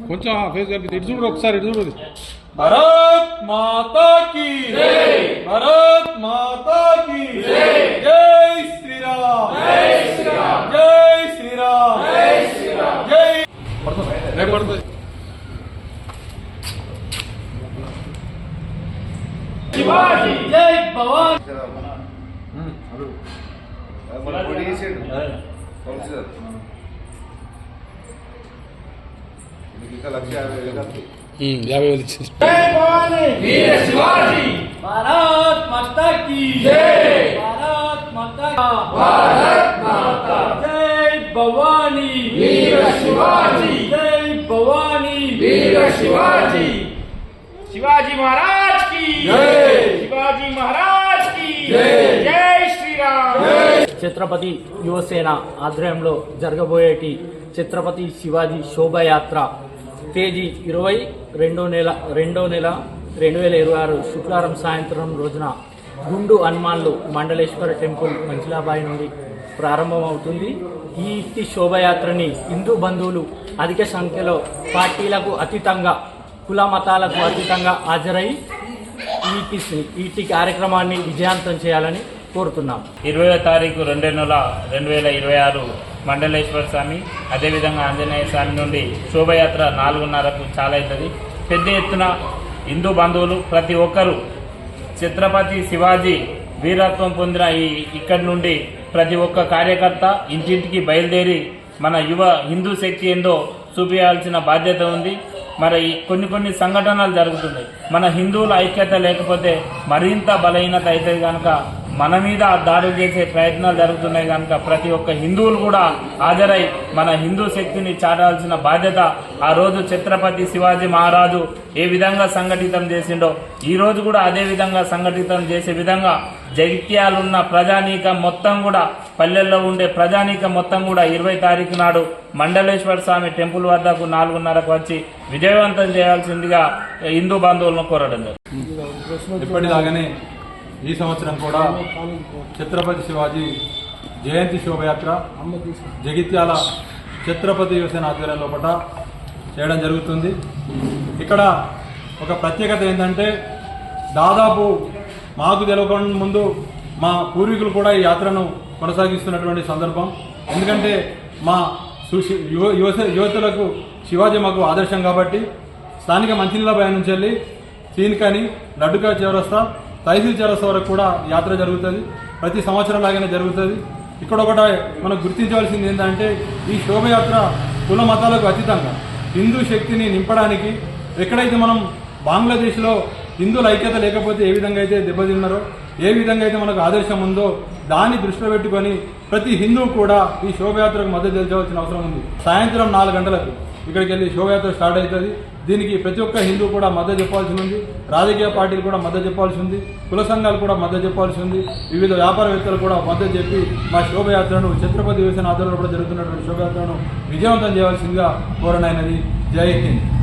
కొంచెం ఫేస్ కలిపి ఇటు చూడు, ఒకసారి ఇటు చూడు. భారత్ మాతా కీ జై, భారత్ మాతా కీ జై, జై శ్రీరామ్, జై శ్రీరామ్, జై శ్రీరామ్, జై శ్రీరామ్, జై పడుతుంది. శివాజీ జై భవానీ. జై భవానీ వీర శివాజీ. భారత్ మాతా కీ జై, భారత్ మాతా, భారత్ మాతా. జై భవానీ వీర శివాజీ, జై భవానీ వీర శివాజీ. शिवाजी महाराज की जय, शिवाजी महाराज की जय, जय श्रीराम. ఛత్రపతి యువసేన ఆధ్వర్యంలో జరగబోయేటి ఛత్రపతి శివాజీ శోభయాత్ర తేదీ 22/2/2026 శుక్రవారం సాయంత్రం రోజున గుండు హనుమాన్లు మండలేశ్వర టెంపుల్ మంచిలాబాయి నుండి ప్రారంభమవుతుంది. ఈ శోభయాత్రని హిందూ బంధువులు అధిక సంఖ్యలో పార్టీలకు అతీతంగా కుల మతాలకు అతీతంగా హాజరై ఈ కార్యక్రమాన్ని విజయవంతం చేయాలని కోరుతున్నాం. 20వ తారీఖు 2/2/2026 మండలేశ్వర స్వామి, అదేవిధంగా ఆంజనేయ స్వామి నుండి శోభయాత్ర 4:30కు చాలా అవుతుంది. పెద్ద ఎత్తున హిందూ బంధువులు ప్రతి ఒక్కరూ ఛత్రపతి శివాజీ వీరత్వం పొందిన ఇక్కడి నుండి ప్రతి ఒక్క కార్యకర్త ఇంటింటికి బయలుదేరి మన యువ హిందూ శక్తి ఏందో చూపించాల్సిన బాధ్యత ఉంది. మరి కొన్ని సంఘటనలు జరుగుతున్నాయి. మన హిందువుల ఐక్యత లేకపోతే మరింత బలహీనత అవుతుంది కనుక మన మీద దాడులు చేసే ప్రయత్నాలు జరుగుతున్నాయి కనుక ప్రతి ఒక్క హిందువులు కూడా హాజరై మన హిందూ శక్తిని చాటాల్సిన బాధ్యత ఆ రోజు ఛత్రపతి శివాజీ మహారాజు ఏ విధంగా సంఘటితం చేసిండో ఈ రోజు కూడా అదే విధంగా సంఘటితం చేసే విధంగా జగిత్యాలున్న ప్రజానీకం మొత్తం కూడా, పల్లెల్లో ఉండే ప్రజానీకం మొత్తం కూడా 20 తారీఖు నాడు మండలేశ్వర స్వామి టెంపుల్ వద్దకు 4:30కు వచ్చి విజయవంతం చేయాల్సిందిగా హిందూ బంధువులను కోరడం జరుగుతుంది. ఇప్పటిలాగానే ఈ సంవత్సరం కూడా ఛత్రపతి శివాజీ జయంతి శోభయాత్ర జగిత్యాల ఛత్రపతి యువసేన ఆధ్వర్యం లోపల చేయడం జరుగుతుంది. ఇక్కడ ఒక ప్రత్యేకత ఏంటంటే, దాదాపు మాకు తెలియకుండా ముందు మా పూర్వీకులు కూడా ఈ యాత్రను కొనసాగిస్తున్నటువంటి సందర్భం. ఎందుకంటే మా యువతులకు శివాజీ మాకు ఆదర్శం కాబట్టి స్థానిక మంచినీళ్ళబాయి నుంచి వెళ్ళి సీన్కని, లడ్డుకా చౌరస్తా, తహసీల్ చౌరస్తా వరకు కూడా యాత్ర జరుగుతుంది. ప్రతి సంవత్సరం లాగానే జరుగుతుంది. ఇక్కడ ఒకటి మనం గుర్తించవలసింది ఏంటంటే, ఈ శోభయాత్ర కుల మతాలకు అతీతంగా హిందూ శక్తిని నింపడానికి, ఎక్కడైతే మనం బంగ్లాదేశ్లో హిందువుల ఐక్యత లేకపోతే ఏ విధంగా అయితే దెబ్బతిన్నారో, ఏ విధంగా అయితే మనకు ఆదర్శం ఉందో దాన్ని దృష్టిలో పెట్టుకొని ప్రతి హిందువు కూడా ఈ శోభయాత్రకు మద్దతు తెలియవలసిన అవసరం ఉంది. సాయంత్రం 4 గంటలకు ఇక్కడికి వెళ్ళి శోభయాత్ర స్టార్ట్ అవుతుంది. దీనికి ప్రతి ఒక్క హిందూ కూడా మద్దతు చెప్పాల్సి ఉంది. రాజకీయ పార్టీలు కూడా మద్దతు చెప్పాల్సి ఉంది. కుల సంఘాలు కూడా మద్దతు చెప్పాల్సి ఉంది. వివిధ వ్యాపారవేత్తలు కూడా మద్దతు చెప్పి మా శోభయాత్రను, ఛత్రపతి యువసేన ఆధ్వర్యంలో కూడా జరుగుతున్నటువంటి శోభయాత్రను విజయవంతం చేయాల్సిందిగా కోరనైనది. జై హింద్.